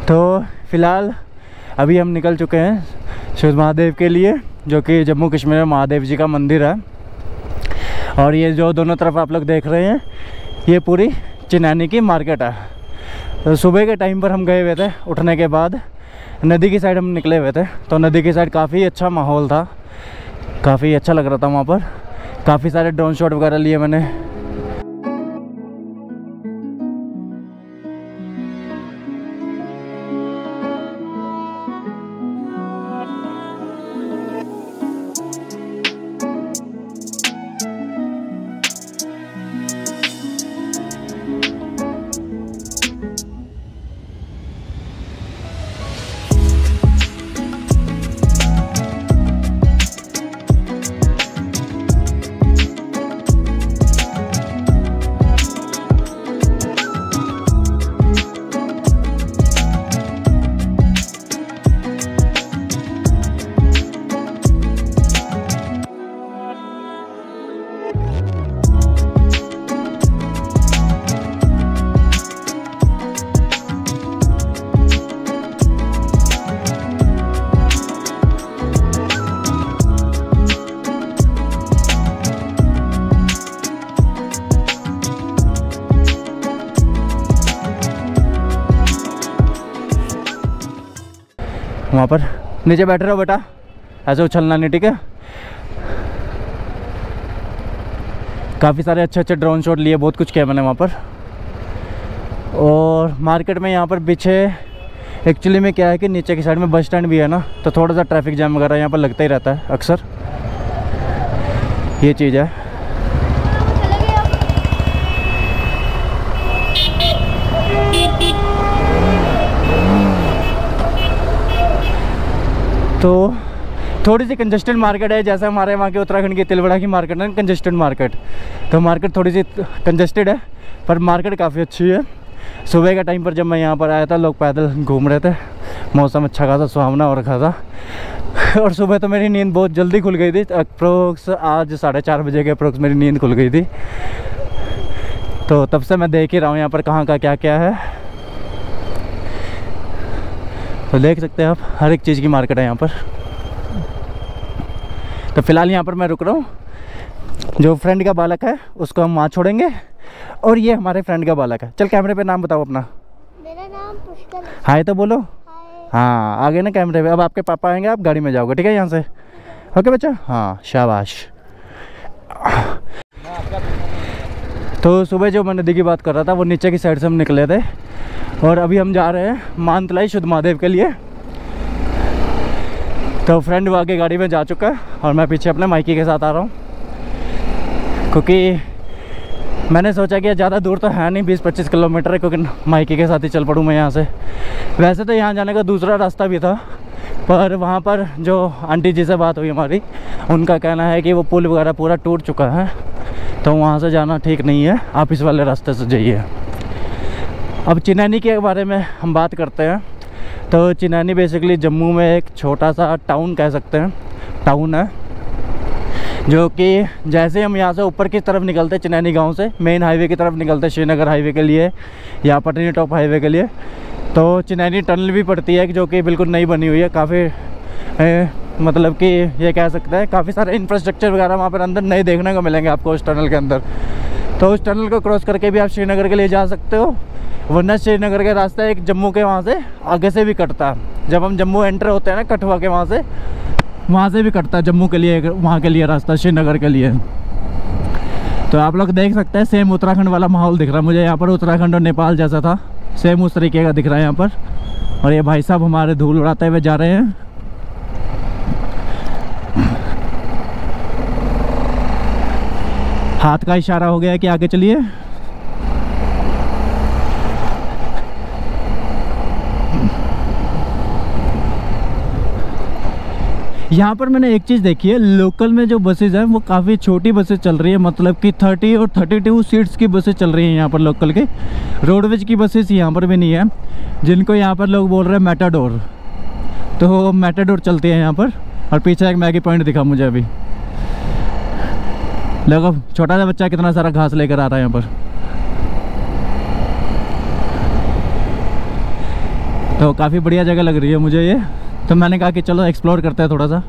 तो फ़िलहाल अभी हम निकल चुके हैं शिव महादेव के लिए, जो कि जम्मू कश्मीर में महादेव जी का मंदिर है। और ये जो दोनों तरफ आप लोग देख रहे हैं, ये पूरी चिनैनी की मार्केट है। तो सुबह के टाइम पर हम गए हुए थे, उठने के बाद नदी की साइड हम निकले हुए थे। तो नदी की साइड काफ़ी अच्छा माहौल था, काफ़ी अच्छा लग रहा था वहाँ पर। काफ़ी सारे ड्रोन शॉट वगैरह लिए मैंने। वहाँ पर नीचे बैठ रहे हो बेटा, ऐसे उछलना नहीं, ठीक है। काफ़ी सारे अच्छे अच्छे ड्रोन शॉट लिए, बहुत कुछ किया मैंने वहाँ पर। और मार्केट में यहाँ पर पीछे एक्चुअली में क्या है कि नीचे की साइड में बस स्टैंड भी है ना, तो थोड़ा सा ट्रैफिक जाम वगैरह यहाँ पर लगता ही रहता है अक्सर, ये चीज़ है। तो थोड़ी सी कंजेस्टेड मार्केट है, जैसे हमारे वहाँ के उत्तराखंड की तिलवड़ा की मार्केट है, कंजेस्टेड मार्केट। तो मार्केट थोड़ी सी कंजेस्टेड है, पर मार्केट काफ़ी अच्छी है। सुबह का टाइम पर जब मैं यहाँ पर आया था, लोग पैदल घूम रहे थे, मौसम अच्छा खासा सुहावना हो रखा था। और सुबह तो मेरी नींद बहुत जल्दी खुल गई थी, अप्रोक्स आज 4:30 बजे के अप्रोक्स मेरी नींद खुल गई थी। तो तब से मैं देख ही रहा हूँ यहाँ पर कहाँ का क्या क्या है। तो देख सकते हैं आप, हर एक चीज़ की मार्केट है यहाँ पर। तो फिलहाल यहाँ पर मैं रुक रहा हूँ। जो फ्रेंड का बालक है उसको हम वहाँ छोड़ेंगे, और ये हमारे फ्रेंड का बालक है। चल कैमरे पे नाम बताओ अपना। मेरा नाम पुष्कर है। हाय तो बोलो। हाय। हाँ आगे ना कैमरे पे। अब आपके पापा आएंगे, आप गाड़ी में जाओगे, ठीक है यहाँ से। ओके बच्चा, हाँ शाबाश। तो सुबह जो मैं नदी की बात कर रहा था, वो नीचे की साइड से हम निकले थे, और अभी हम जा रहे हैं मानतलाई शुद्ध महादेव के लिए। तो फ्रेंड वो आगे गाड़ी में जा चुका है, और मैं पीछे अपने माइकी के साथ आ रहा हूँ, क्योंकि मैंने सोचा कि ज़्यादा दूर तो है नहीं, 20-25 किलोमीटर है, क्योंकि माइकी के साथ ही चल पड़ूँ मैं यहाँ से। वैसे तो यहाँ जाने का दूसरा रास्ता भी था, पर वहाँ पर जो आंटी जी से बात हुई हमारी, उनका कहना है कि वो पुल वगैरह पूरा टूट चुका है, तो वहाँ से जाना ठीक नहीं है, आप इस वाले रास्ते से जाइए। अब चिनैनी के बारे में हम बात करते हैं। तो चिनैनी बेसिकली जम्मू में एक छोटा सा टाउन कह सकते हैं, टाउन है, जो कि जैसे हम यहाँ से ऊपर की तरफ निकलते चिनैनी गांव से मेन हाईवे की तरफ निकलते श्रीनगर हाईवे के लिए या पटनी टॉप हाईवे के लिए, तो चिनैनी टनल भी पड़ती है, जो कि बिल्कुल नई बनी हुई है। काफ़ी मतलब कि ये कह सकते हैं काफ़ी सारे इंफ्रास्ट्रक्चर वगैरह वहाँ पर अंदर नए देखने को मिलेंगे आपको उस टनल के अंदर। तो उस टनल को क्रॉस करके भी आप श्रीनगर के लिए जा सकते हो, वरना श्रीनगर के रास्ता एक जम्मू के वहाँ से आगे से भी कटता है। जब हम जम्मू एंटर होते हैं ना कठुआ के वहाँ से भी कटता है जम्मू के लिए, वहाँ के लिए रास्ता श्रीनगर के लिए। तो आप लोग देख सकते हैं सेम उत्तराखंड वाला माहौल दिख रहा है मुझे यहाँ पर, उत्तराखंड और नेपाल जैसा था, सेम उस तरीके का दिख रहा है यहाँ पर। और ये भाई साहब हमारे धूल उड़ाते हुए जा रहे हैं। हाथ का इशारा हो गया है कि आगे चलिए। यहाँ पर मैंने एक चीज़ देखी है, लोकल में जो बसेज हैं वो काफ़ी छोटी बसेज चल रही है, मतलब कि 30 और 32 सीट्स की बसेज चल रही हैं यहाँ पर लोकल के। रोडवेज की बसेज यहाँ पर भी नहीं है, जिनको यहाँ पर लोग बोल रहे हैं मेटाडोर। तो मेटाडोर चलती है यहाँ पर। और पीछे एक मैगी पॉइंट दिखा मुझे अभी। देखो छोटा सा बच्चा कितना सारा घास लेकर आ रहा है यहाँ पर। तो काफ़ी बढ़िया जगह लग रही है मुझे ये। तो मैंने कहा कि चलो एक्सप्लोर करते हैं थोड़ा सा।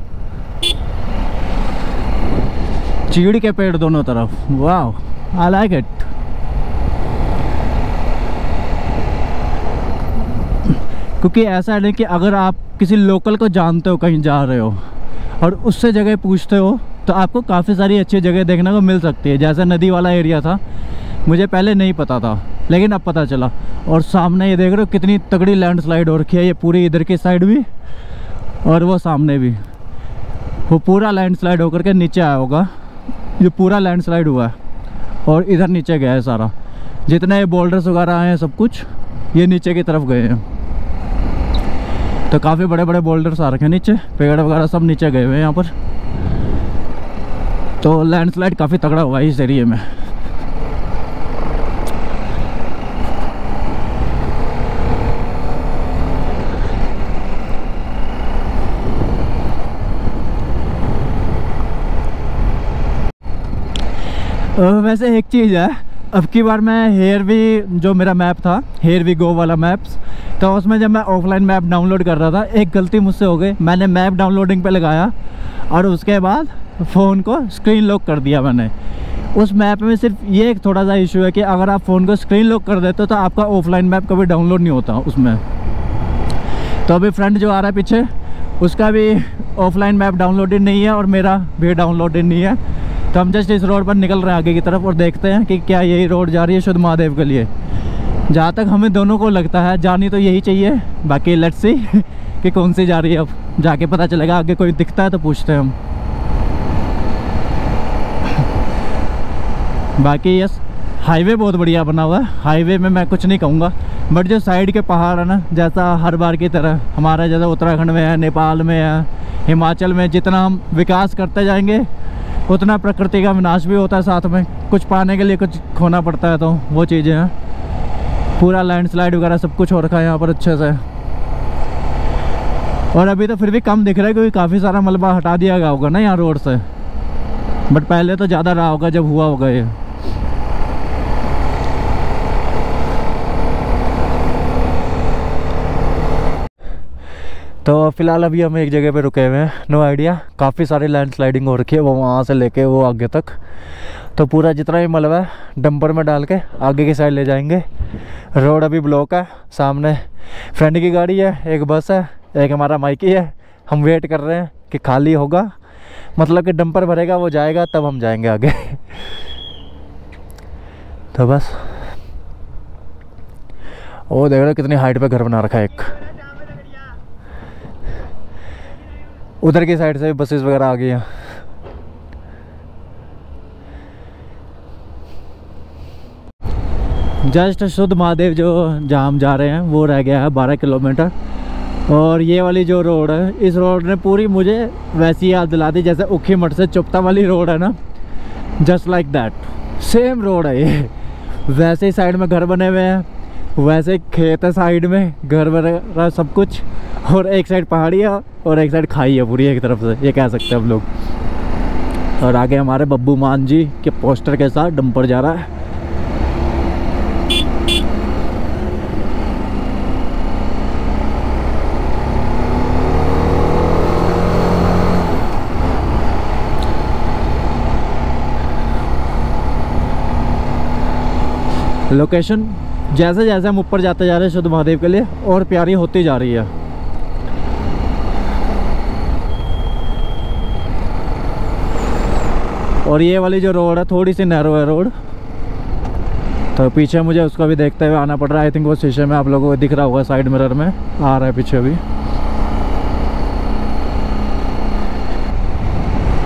चीड़ के पेड़ दोनों तरफ, वाह, आई लाइक इट। क्योंकि ऐसा है कि अगर आप किसी लोकल को जानते हो, कहीं जा रहे हो और उससे जगह पूछते हो, तो आपको काफ़ी सारी अच्छी जगह देखने को मिल सकती है। जैसे नदी वाला एरिया था, मुझे पहले नहीं पता था लेकिन अब पता चला। और सामने ये देख रहे हो कितनी तगड़ी लैंडस्लाइड हो रखी है, ये पूरी इधर की साइड भी और वो सामने भी, वो पूरा लैंडस्लाइड होकर के नीचे आया होगा। ये पूरा लैंडस्लाइड हुआ है और इधर नीचे गया है सारा, जितने बोल्डर्स वगैरह आए हैं सब कुछ ये नीचे की तरफ गए हैं। तो काफ़ी बड़े बड़े बोल्डर्स आ रखे हैं नीचे, पेड़ वगैरह सब नीचे गए हुए हैं यहाँ पर। तो लैंडस्लाइड काफ़ी तगड़ा हुआ है इस एरिया में। वैसे एक चीज़ है, अब की बार मैं हेयर वी, जो मेरा मैप था हेयर वी गो वाला मैप्स, तो उसमें जब मैं ऑफलाइन मैप डाउनलोड कर रहा था, एक गलती मुझसे हो गई। मैंने मैप डाउनलोडिंग पे लगाया और उसके बाद फ़ोन को स्क्रीन लॉक कर दिया मैंने। उस मैप में सिर्फ ये एक थोड़ा सा इशू है कि अगर आप फ़ोन को स्क्रीन लॉक कर देते हो तो आपका ऑफलाइन मैप कभी डाउनलोड नहीं होता उसमें। तो अभी फ्रेंड जो आ रहा है पीछे, उसका भी ऑफलाइन मैप डाउनलोडेड नहीं है और मेरा भी डाउनलोडेड नहीं है। तो हम जस्ट इस रोड पर निकल रहे हैं आगे की तरफ और देखते हैं कि क्या यही रोड जा रही है शुद्ध महादेव के लिए। जहाँ तक हमें दोनों को लगता है जानी तो यही चाहिए, बाकी लेट्स सी कि कौन सी जा रही है। अब जाके पता चलेगा, आगे कोई दिखता है तो पूछते हैं हम। बाकी यस, हाईवे बहुत बढ़िया बना हुआ है। हाईवे में मैं कुछ नहीं कहूँगा, बट जो साइड के पहाड़ है ना, जैसा हर बार की तरह हमारा जैसा उत्तराखंड में है, नेपाल में है, हिमाचल में, जितना हम विकास करते जाएंगे उतना प्रकृति का विनाश भी होता है साथ में। कुछ पाने के लिए कुछ खोना पड़ता है, तो वो चीज़ें हैं। पूरा लैंडस्लाइड वगैरह सब कुछ हो रखा है यहाँ पर अच्छे से। और अभी तो फिर भी कम दिख रहा है क्योंकि काफ़ी सारा मलबा हटा दिया गया होगा ना यहाँ रोड से, बट पहले तो ज़्यादा रहा होगा जब हुआ होगा ये। तो फिलहाल अभी हम एक जगह पे रुके हुए हैं, नो आइडिया, काफ़ी सारी लैंडस्लाइडिंग हो रखी है, वो वहाँ से लेके वो आगे तक। तो पूरा जितना भी मलबा है डंपर में डाल के आगे की साइड ले जाएंगे। रोड अभी ब्लॉक है, सामने फ्रेंड की गाड़ी है, एक बस है, एक हमारा माइकी है। हम वेट कर रहे हैं कि खाली होगा, मतलब कि डंपर भरेगा वो जाएगा तब हम जाएंगे आगे। तो बस वो देख रहे हो कितनी हाइट पे घर बना रखा है एक। उधर की साइड से बसेस वगैरह आ गई हैं। जस्ट शुद्ध महादेव जो जहाँ हम जा रहे हैं वो रह गया है 12 किलोमीटर। और ये वाली जो रोड है, इस रोड ने पूरी मुझे वैसी याद दिला दी जैसे उखी मठ से चुप्ता वाली रोड है ना, just like that same road है ये। वैसे ही साइड में घर बने हुए हैं, वैसे खेत है साइड में, घर वगैरह सब कुछ, और एक साइड पहाड़ी है और एक साइड खाई है पूरी एक तरफ से, ये कह सकते हैं हम लोग। और आगे हमारे बब्बू मान जी के पोस्टर के साथ डंपर जा रहा है। लोकेशन जैसे जैसे हम ऊपर जाते जा रहे हैं शुद्ध महादेव के लिए और प्यारी होती जा रही है। और ये वाली जो रोड है थोड़ी सी नैरो है रोड, तो पीछे मुझे उसको भी देखते हुए आना पड़ रहा है। आई थिंक वो शीशे में आप लोगों को दिख रहा होगा, साइड मिरर में आ रहा है पीछे भी।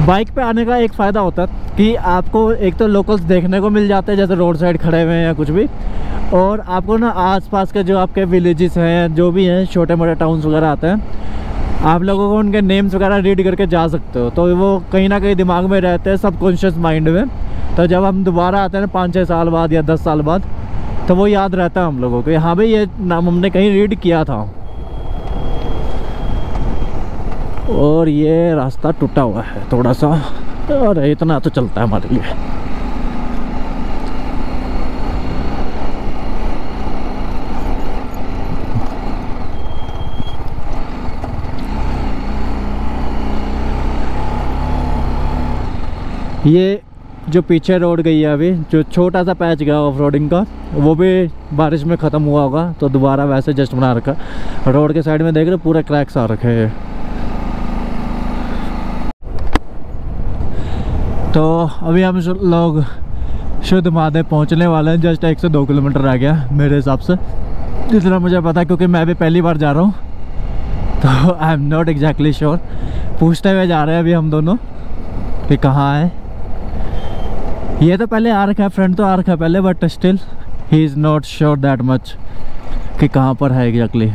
बाइक पे आने का एक फ़ायदा होता है कि आपको एक तो लोकल्स देखने को मिल जाते हैं, जैसे रोड साइड खड़े हुए हैं या कुछ भी, और आपको ना आसपास के जो आपके विलेजेस हैं, जो भी हैं छोटे मोटे टाउन्स वगैरह आते हैं, आप लोगों को उनके नेम्स वगैरह रीड करके जा सकते हो, तो वो कहीं ना कहीं दिमाग में रहते हैं, सबकॉन्शियस माइंड में। तो जब हम दोबारा आते हैं ना 5-6 साल बाद या 10 साल बाद, तो वो याद रहता है हम लोगों को, हाँ भाई ये नाम हमने कहीं रीड किया था। और ये रास्ता टूटा हुआ है थोड़ा सा, और इतना तो चलता है हमारे लिए। ये जो पीछे रोड गई है अभी, जो छोटा सा पैच गया ऑफ रोडिंग का, वो भी बारिश में ख़त्म हुआ होगा, तो दोबारा वैसे जस्ट बना रखा। रोड के साइड में देख रहे पूरे क्रैक्स आ रखे हैं। तो अभी हम लोग शुद्ध महादेव पहुंचने वाले हैं। जस्ट 1 से 2 किलोमीटर रह गया मेरे हिसाब से, जितना मुझे पता है, क्योंकि मैं भी पहली बार जा रहा हूँ, तो I am not exactly sure. पूछते हुए जा रहे हैं अभी हम दोनों कि कहाँ है। ये तो पहले आ रखा है, फ्रेंड तो आ रखा है पहले, but still he is not sure that much कि कहाँ पर है एग्जैक्टली।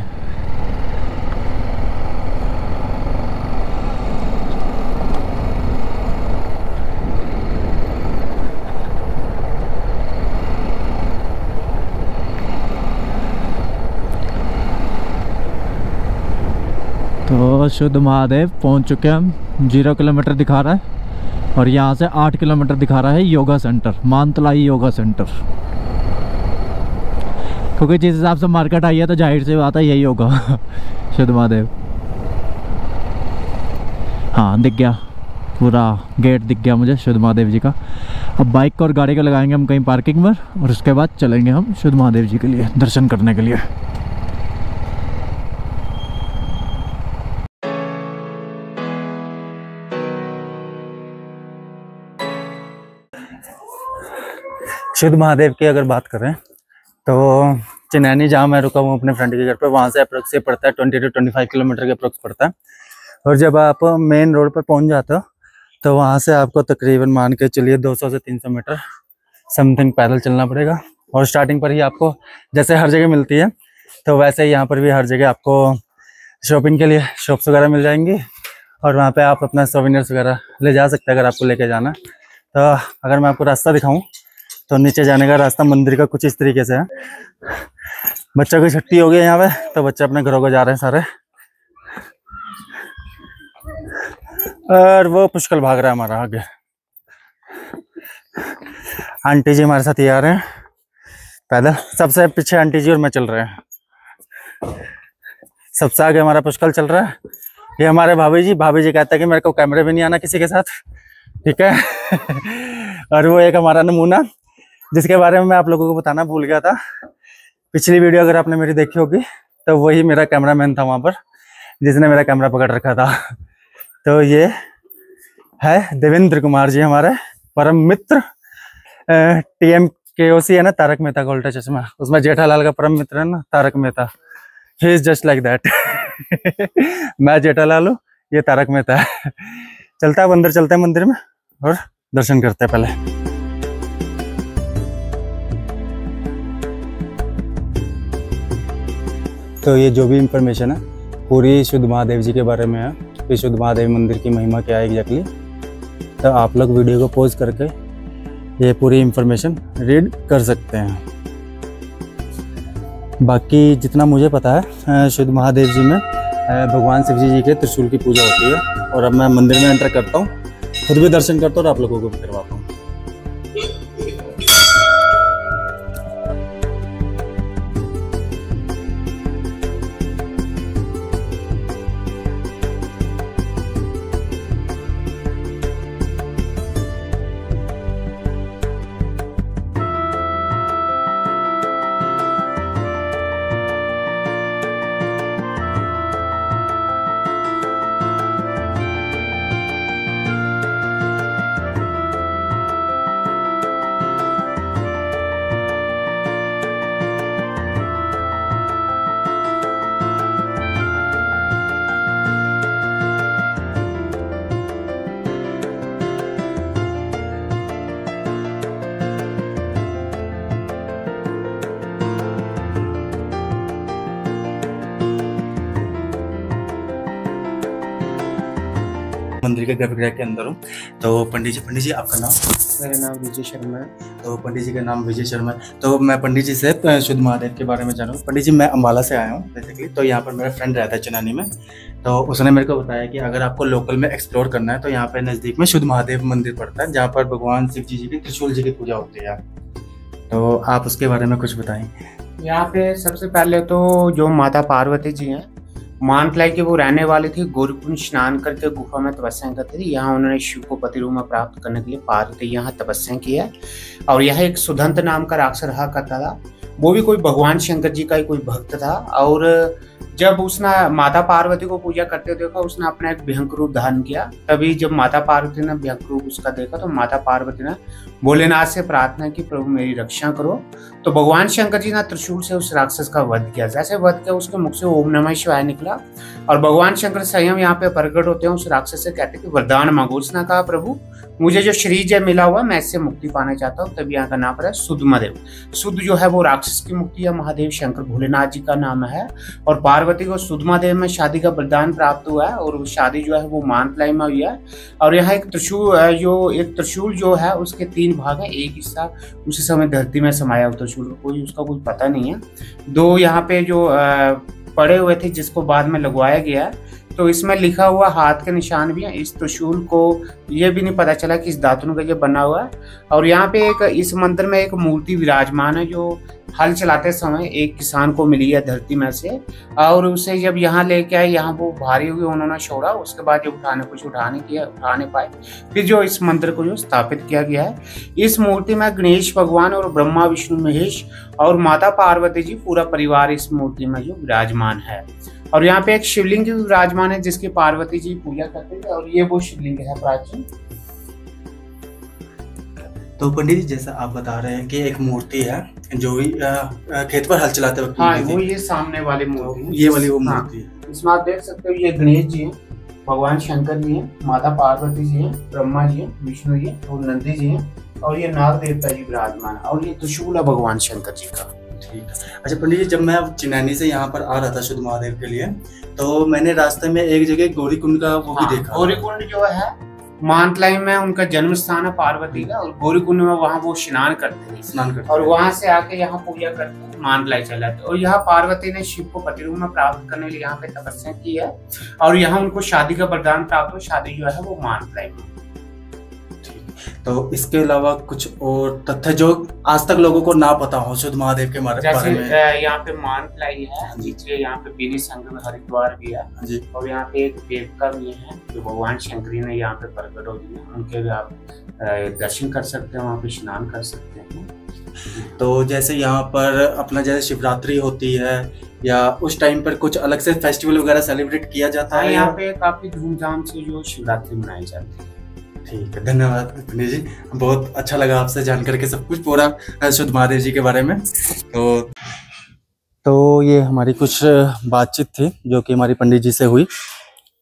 तो शुद्ध महादेव पहुंच चुके हैं हम। 0 किलोमीटर दिखा रहा है और यहाँ से 8 किलोमीटर दिखा रहा है योगा सेंटर, मानतलाई योगा सेंटर। क्योंकि जिस हिसाब से मार्केट आई है तो जाहिर सी बात है यही होगा। शुद्ध महादेव, हाँ दिख गया, पूरा गेट दिख गया मुझे शुद्ध महादेव जी का। अब बाइक को और गाड़ी को लगाएंगे हम कहीं पार्किंग में, और उसके बाद चलेंगे हम शुद्ध महादेव जी के लिए दर्शन करने के लिए। शुद्ध महादेव की अगर बात करें तो चिनैनी, जहाँ मैं रुका हूँ अपने फ्रेंड के घर पे, वहाँ से अप्रोक्स से पड़ता है 20 से 25 किलोमीटर के अप्रोक्स पड़ता है। और जब आप मेन रोड पर पहुँच जाते हो तो वहाँ से आपको तकरीबन मान के चलिए 200 से 300 मीटर समथिंग पैदल चलना पड़ेगा। और स्टार्टिंग पर ही आपको जैसे हर जगह मिलती है, तो वैसे ही यहाँ पर भी हर जगह आपको शॉपिंग के लिए शॉप्स वगैरह मिल जाएंगी, और वहाँ पर आप अपना सोवेनियर्स वगैरह ले जा सकते हैं अगर आपको लेके जाना। तो अगर मैं आपको रास्ता दिखाऊँ तो नीचे जाने का रास्ता मंदिर का कुछ इस तरीके से है। बच्चों की छुट्टी हो गई यहाँ पे, तो बच्चे अपने घरों को जा रहे हैं सारे। और वो पुष्कल भाग रहा है हमारा आगे। आंटी जी हमारे साथ ही आ रहे हैं पैदल, सबसे पीछे आंटी जी और मैं चल रहे हैं। सबसे आगे हमारा पुष्कल चल रहा है। ये हमारे भाभी जी कहते हैं कि मेरे को कैमरे में नहीं आना किसी के साथ, ठीक है। और वो एक हमारा नमूना, जिसके बारे में मैं आप लोगों को बताना भूल गया था। पिछली वीडियो अगर आपने मेरी देखी होगी तो वही मेरा कैमरामैन था वहाँ पर, जिसने मेरा कैमरा पकड़ रखा था। तो ये है देवेंद्र कुमार जी, हमारे परम मित्र। TMKOC है ना, तारक मेहता का उल्टा चश्मा, उसमें जेठालाल का परम मित्र है ना Tarak Mehta. He is just like that. मैं जेठालाल हूँ, ये तारक मेहता है। चलता है, अंदर चलते हैं मंदिर में और दर्शन करते हैं पहले। तो ये जो भी इंफॉर्मेशन है पूरी शुद्ध महादेव जी के बारे में है कि शुद्ध महादेव मंदिर की महिमा क्या है एग्जैक्टली, तो आप लोग वीडियो को पॉज करके ये पूरी इंफॉर्मेशन रीड कर सकते हैं। बाकी जितना मुझे पता है, शुद्ध महादेव जी में भगवान शिव जी के त्रिशूल की पूजा होती है। और अब मैं मंदिर में एंटर करता हूँ, खुद भी दर्शन करता हूँ और आप लोगों को भी करवाता हूँ। मंदिर के गर्भगृह के अंदर हूँ। तो पंडित जी आपका नाम? मेरा नाम विजय शर्मा है। तो पंडित जी का नाम विजय शर्मा है। तो मैं पंडित जी से शुद्ध महादेव के बारे में जानूँ। पंडित जी, मैं अम्बाला से आया हूँ बेसिकली। तो यहाँ पर मेरा फ्रेंड रहता है चिनानी में, तो उसने मेरे को बताया कि अगर आपको लोकल में एक्सप्लोर करना है तो यहाँ पे नज़दीक में शुद्ध महादेव मंदिर पड़ता है, जहाँ पर भगवान शिव जी की त्रिशूल जी की पूजा होती है। तो आप उसके बारे में कुछ बताएं। यहाँ पे सबसे पहले तो जो माता पार्वती जी हैं मानतलाई के वो रहने वाले थे। गौरीकुंड स्नान करके गुफा में तपस्या करते थे। यहाँ उन्होंने शिव को पति रूप में प्राप्त करने के लिए पार्वती यहाँ तपस्या की है। और यह एक सुदंत नाम का राक्षस रहा करता था। वो भी कोई भगवान शंकर जी का ही कोई भक्त था। और जब उसने माता पार्वती को पूजा करते देखा, उसने अपना एक भयंकर रूप धारण किया। तभी जब माता पार्वती ने भयंकर रूप उसका देखा तो माता पार्वती ने भोलेनाथ से प्रार्थना की, प्रभु मेरी रक्षा करो। तो भगवान शंकर जी ने त्रिशूल से उस राक्षस का वध किया। जैसे वध किया उसके मुख से ओम नमः शिवाय निकला और भगवान शंकर स्वयं यहाँ पे प्रकट होते हैं। उस राक्षस से कहते हैं कि वरदान मांगो। उसने कहा, प्रभु मुझे जो शरीर जय मिला हुआ मैं इससे मुक्ति पाना चाहता हूँ। तभी यहाँ का नाम पड़ा सुद्धमहादेव। सुद्ध जो है वो राक्षस की मुक्ति है, महादेव शंकर भोलेनाथ जी का नाम है। और पार्वती को सुद्धमहादेव में शादी का वरदान प्राप्त हुआ है और शादी जो है वो मानतलाई में हुई है। और यहाँ एक त्रिशूल जो है उसके 3 भाग है। एक हिस्सा उसी समय धरती में समाया त्रिशूल, कोई उसका कोई पता नहीं है। 2 यहाँ पे जो पड़े हुए थे जिसको बाद में लगवाया गया है। तो इसमें लिखा हुआ हाथ के निशान भी है। इस त्रिशूल को ये भी नहीं पता चला कि इस धातु का ये बना हुआ है। और यहाँ पे इस मंदिर में एक मूर्ति विराजमान है जो हल चलाते समय एक किसान को मिली है धरती में से। और उसे जब यहाँ लेके आए, यहाँ वो भारी हुई, उन्होंने छोड़ा। उसके बाद जब उठा नहीं पाए, फिर जो इस मंदिर को जो स्थापित किया गया है। इस मूर्ति में गणेश भगवान और ब्रह्मा विष्णु महेश और माता पार्वती जी पूरा परिवार इस मूर्ति में जो विराजमान है। और यहाँ पे एक शिवलिंग भी विराजमान है जिसकी पार्वती जी पूजा करते थे। और ये वो शिवलिंग है प्राचीन। तो पंडित जी, जैसा आप बता रहे हैं कि एक मूर्ति है जो भी खेत पर हल चलाते वक्त, हाँ, वो ये सामने वाली मूर्ति है। ये वाली वो मूर्ति है। इसमें आप देख सकते हो ये गणेश जी हैं, भगवान शंकर जी हैं, माता पार्वती जी हैं, ब्रह्मा जी हैं, विष्णु जी और नंदी जी हैं। और ये नाग देवता जी विराजमान है। और ये त्रिशूल है भगवान शंकर जी का। ठीक है। अच्छा पंडित जी, जब मैं चिन्नैनी से यहाँ पर आ रहा था शुद्ध महादेव के लिए, तो मैंने रास्ते में एक जगह गौरीकुंड का वो भी देखा। गौरीकुंड जो है मानतलाई में उनका जन्म स्थान है पार्वती का। और गौरीकुंड में वहाँ वो स्नान करते हैं और वहाँ से आके यहाँ पूजा करते हैं, मानतलाई चले जाते हैं। और यहाँ पार्वती ने शिव को पति रूप में प्राप्त करने के लिए यहाँ पे तपस्या की है। और यहाँ उनको शादी का वरदान प्राप्त हो। शादी जो है वो मानतलाई में। तो इसके अलावा कुछ और तथ्य जो आज तक लोगों को ना पता हो शुद्ध महादेव के बारे में? जैसे यहाँ पे मानतलाई है, नीचे यहाँ पे बेनी संगम हरिद्वार भी है जी। और यहाँ पे एक देवता भी है जो भगवान शंकरी ने यहाँ पे प्रकट हो दिए। उनके भी आप दर्शन कर सकते हैं, वहाँ पे स्नान कर सकते हैं। तो जैसे यहाँ पर अपना जैसे शिवरात्रि होती है या उस टाइम पर कुछ अलग से फेस्टिवल वगैरह सेलिब्रेट किया जाता है? यहाँ पे काफी धूमधाम से जो शिवरात्रि मनाई जाती है। ठीक है, धन्यवाद पंडित जी। बहुत अच्छा लगा आपसे जान करके सब कुछ पूरा शुद्ध महादेव जी के बारे में। तो ये हमारी कुछ बातचीत थी जो कि हमारी पंडित जी से हुई।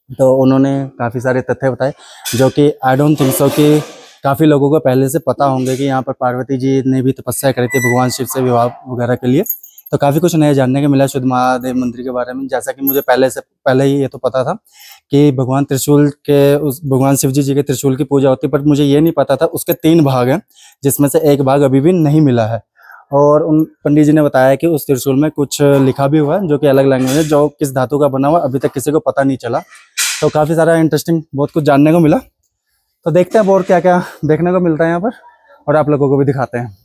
तो उन्होंने काफ़ी सारे तथ्य बताए जो कि आई डोंट थिंक सो कि काफ़ी लोगों को पहले से पता होंगे कि यहाँ पर पार्वती जी ने भी तपस्या करी थी भगवान शिव से विवाह वगैरह के लिए। तो काफ़ी कुछ नया जानने को मिला शुद्ध महादेव मंदिर के बारे में। जैसा कि मुझे पहले ही ये तो पता था कि भगवान शिव जी के त्रिशूल की पूजा होती है, पर मुझे ये नहीं पता था उसके 3 भाग हैं जिसमें से एक भाग अभी भी नहीं मिला है। और उन पंडित जी ने बताया कि उस त्रिशूल में कुछ लिखा भी हुआ है जो कि अलग लैंग्वेज है, जो किस धातु का बना हुआ अभी तक किसी को पता नहीं चला। तो काफ़ी सारा इंटरेस्टिंग बहुत कुछ जानने को मिला। तो देखते हैं और क्या क्या देखने को मिलता है यहाँ पर और आप लोगों को भी दिखाते हैं।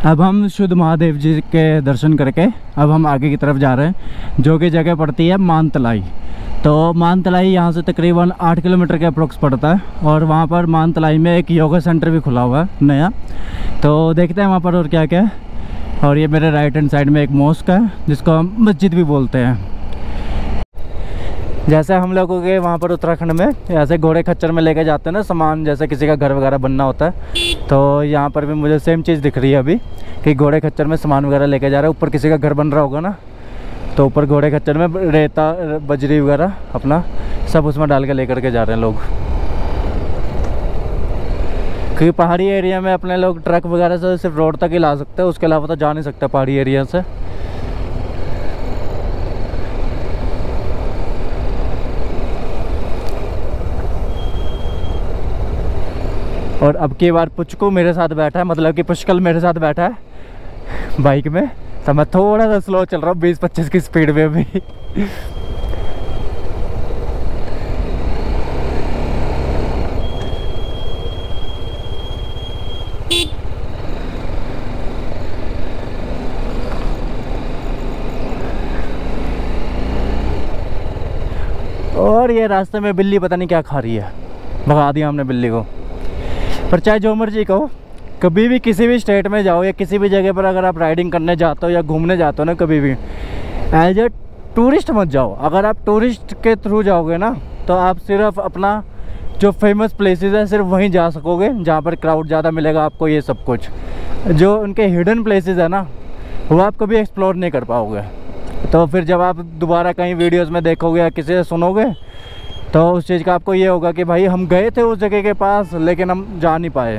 अब हम शुद्ध महादेव जी के दर्शन करके अब हम आगे की तरफ जा रहे हैं जो कि जगह पड़ती है मानतलाई। तो मानतलाई यहाँ से तकरीबन 8 किलोमीटर के अप्रोक्स पड़ता है। और वहाँ पर मानतलाई में एक योगा सेंटर भी खुला हुआ है नया। तो देखते हैं वहाँ पर और क्या क्या है। और ये मेरे राइट हैंड साइड में एक मॉस्क है जिसको हम मस्जिद भी बोलते हैं। जैसे हम लोगों के वहाँ पर उत्तराखंड में ऐसे घोड़े खच्चर में लेके जाते हैं ना सामान, जैसे किसी का घर वगैरह बनना होता है, तो यहाँ पर भी मुझे सेम चीज़ दिख रही है अभी कि घोड़े खच्चर में सामान वगैरह लेके जा रहा है। ऊपर किसी का घर बन रहा होगा ना, तो ऊपर घोड़े खच्चर में रेता बजरी वगैरह अपना सब उसमें डाल के लेकर के जा रहे हैं लोग। क्योंकि पहाड़ी एरिया में अपने लोग ट्रक वगैरह से सिर्फ रोड तक ही ला सकते हैं, उसके अलावा तो जा नहीं सकते पहाड़ी एरिया से। और अब की बार पुचकू मेरे साथ बैठा है, मतलब कि पुष्कल मेरे साथ बैठा है बाइक में, तो मैं थोड़ा सा स्लो चल रहा हूँ 20-25 की स्पीड में भी। और ये रास्ते में बिल्ली पता नहीं क्या खा रही है, भगा दिया हमने बिल्ली को। पर चाहे जो मर्जी कहो, कभी भी किसी भी स्टेट में जाओ या किसी भी जगह पर अगर आप राइडिंग करने जाते हो या घूमने जाते हो ना, कभी भी एज ए टूरिस्ट मत जाओ। अगर आप टूरिस्ट के थ्रू जाओगे ना, तो आप सिर्फ अपना जो फेमस प्लेसेस है सिर्फ वहीं जा सकोगे जहाँ पर क्राउड ज़्यादा मिलेगा आपको। ये सब कुछ जो उनके हिडन प्लेसेस है ना, वो आप कभी एक्सप्लोर नहीं कर पाओगे। तो फिर जब आप दोबारा कहीं वीडियोस में देखोगे या किसी से सुनोगे, तो उस चीज़ का आपको ये होगा कि भाई हम गए थे उस जगह के पास लेकिन हम जा नहीं पाए।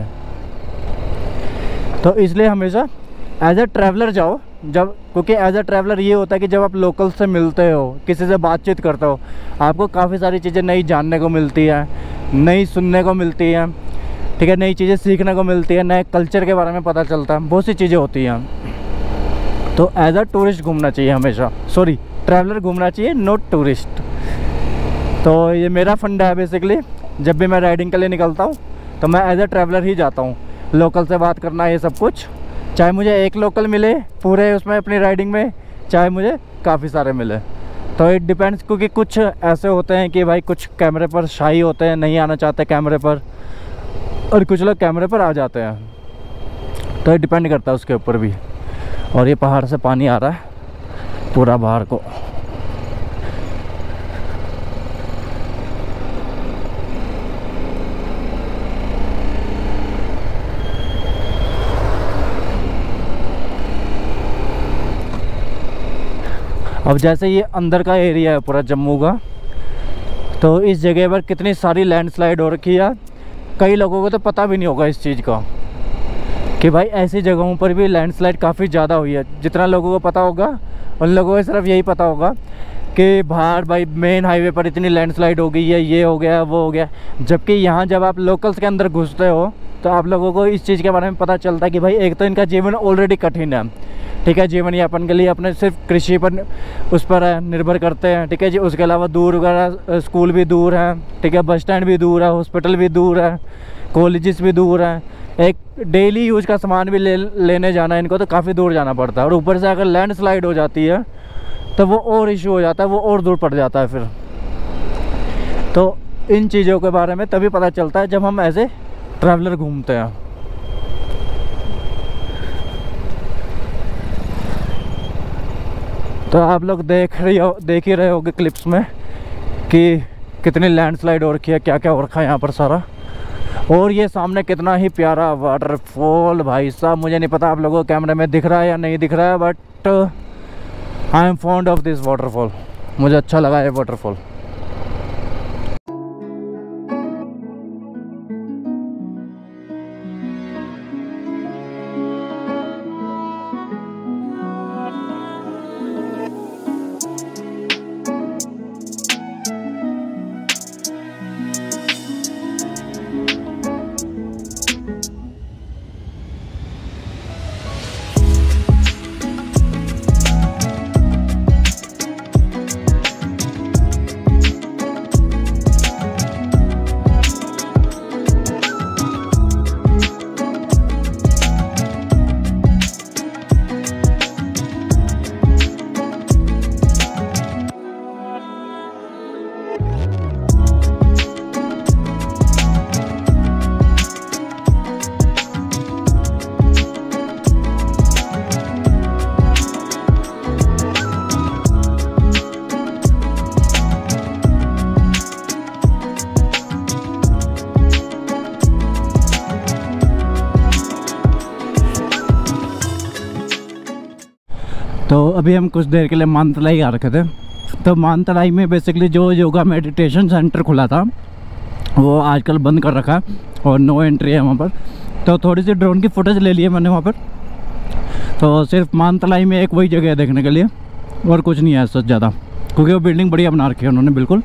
तो इसलिए हमेशा एज ए ट्रैवलर जाओ, जब क्योंकि एज ए ट्रैवलर ये होता है कि जब आप लोकल से मिलते हो, किसी से बातचीत करते हो, आपको काफ़ी सारी चीज़ें नई जानने को मिलती है, नई सुनने को मिलती है, ठीक है, नई चीज़ें सीखने को मिलती है, नए कल्चर के बारे में पता चलता है, बहुत सी चीज़ें होती हैं। तो एज अ टूरिस्ट घूमना चाहिए हमेशा, सॉरी ट्रैवलर घूमना चाहिए, नॉट टूरिस्ट। तो ये मेरा फंडा है बेसिकली, जब भी मैं राइडिंग के लिए निकलता हूँ तो मैं एज अ ट्रैवलर ही जाता हूँ। लोकल से बात करना, ये सब कुछ, चाहे मुझे एक लोकल मिले पूरे उसमें अपनी राइडिंग में, चाहे मुझे काफ़ी सारे मिले। तो इट डिपेंड्स, क्योंकि कुछ ऐसे होते हैं कि भाई कुछ कैमरे पर शाई होते हैं, नहीं आना चाहते कैमरे पर, और कुछ लोग कैमरे पर आ जाते हैं। तो ये डिपेंड करता है उसके ऊपर भी। और ये पहाड़ से पानी आ रहा है पूरा बाहर को। अब जैसे ये अंदर का एरिया है पूरा जम्मू का, तो इस जगह पर कितनी सारी लैंडस्लाइड हो रखी है। कई लोगों को तो पता भी नहीं होगा इस चीज़ का कि भाई ऐसी जगहों पर भी लैंडस्लाइड काफ़ी ज़्यादा हुई है। जितना लोगों को पता होगा उन लोगों को सिर्फ यही पता होगा कि बाहर भाई मेन हाईवे पर इतनी लैंडस्लाइड हो गई है, ये हो गया वो हो गया। जबकि यहाँ जब आप लोकल्स के अंदर घुसते हो तो आप लोगों को इस चीज़ के बारे में पता चलता है कि भाई एक तो इनका जीवन ऑलरेडी कठिन है, ठीक है, जीवन यापन के लिए अपने सिर्फ कृषि पर उस पर निर्भर करते हैं, ठीक है जी। उसके अलावा दूर वगैरह स्कूल भी दूर है, ठीक है, बस स्टैंड भी दूर है, हॉस्पिटल भी दूर है, कॉलेजेस भी दूर हैं, एक डेली यूज का सामान भी लेने जाना है इनको तो काफ़ी दूर जाना पड़ता है। और ऊपर से अगर लैंडस्लाइड हो जाती है तो वो और इशू हो जाता है, वो और दूर पड़ जाता है फिर। तो इन चीज़ों के बारे में तभी पता चलता है जब हम ऐसे ट्रैवलर घूमते हैं। तो आप लोग देख ही रहे होगे क्लिप्स में कि कितनी लैंडस्लाइड हो रखी है, क्या क्या हो रखा है यहाँ पर सारा। और ये सामने कितना ही प्यारा वाटरफॉल, भाई साहब मुझे नहीं पता आप लोगों को कैमरे में दिख रहा है या नहीं दिख रहा है, but I am fond of this waterfall. मुझे अच्छा लगा ये वाटरफॉल। तो अभी हम कुछ देर के लिए मानतलाई आ रखे थे। तो मानतलाई में बेसिकली जो योगा मेडिटेशन सेंटर खुला था वो आजकल बंद कर रखा है और नो एंट्री है वहाँ पर। तो थोड़ी सी ड्रोन की फुटेज ले ली है मैंने वहाँ पर। तो सिर्फ मानतलाई में एक वही जगह है देखने के लिए और कुछ नहीं है सच ज़्यादा, क्योंकि वो बिल्डिंग बढ़िया बना रखी है उन्होंने बिल्कुल।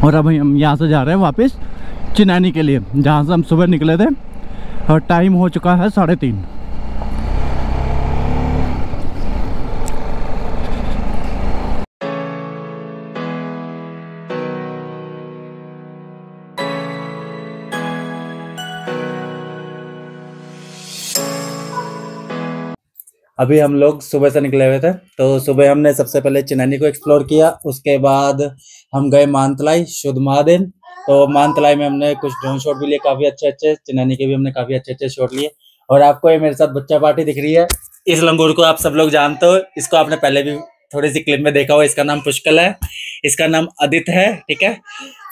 और अब हम यहाँ से जा रहे हैं वापस चिनानी के लिए, जहाँ से हम सुबह निकले थे और टाइम हो चुका है 3:30। अभी हम लोग सुबह से निकले हुए थे, तो सुबह हमने सबसे पहले चिनानी को एक्सप्लोर किया। उसके बाद हम गए मानतलाई शुद्ध महादेव। तो मानतलाई में हमने कुछ ड्रोन शॉट भी लिए, काफ़ी अच्छे अच्छे। चिनानी के भी हमने काफ़ी अच्छे अच्छे शॉट लिए। और आपको ये मेरे साथ बच्चा पार्टी दिख रही है, इस लंगूर को आप सब लोग जानते हो। इसको आपने पहले भी थोड़ी सी क्लिप में देखा हो। इसका नाम पुष्कल है, इसका नाम आदित्य है, ठीक है।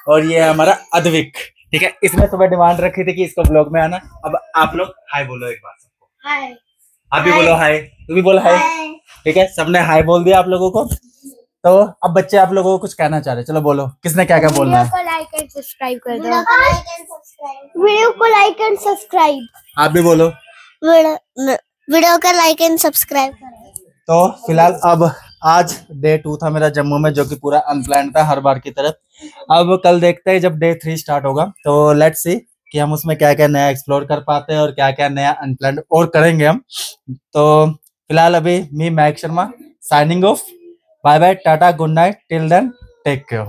और ये है हमारा अद्विक, ठीक है। इसने सुबह डिमांड रखी थी कि इसको ब्लॉग में आना। अब आप लोग हाय बोलो एक बार सबको। हाय। आप भी बोलो हाय, तू भी बोल हाय, ठीक है। सबने हाय बोल दिया आप लोगों को। तो अब बच्चे आप लोगों को कुछ कहना चाह रहे, चलो बोलो, किसने क्या क्या बोलना है। वीडियो को लाइक एंड सब्सक्राइब कर दो। वीडियो को लाइक एंड सब्सक्राइब। आप भी बोलो। वीडियो को लाइक एंड सब्सक्राइब करो। तो फिलहाल अब आज डे 2 था मेरा जम्मू में, जो कि पूरा अनप्लान्ड था हर बार की तरह। अब कल देखते हैं जब डे 3 स्टार्ट होगा, तो लेट्स सी कि हम उसमें क्या क्या नया एक्सप्लोर कर पाते हैं और क्या क्या नया अनप्लान्ड और करेंगे हम। तो फिलहाल अभी मी Mehak Sharma signing off. Bye bye, tata, good night, till then take care.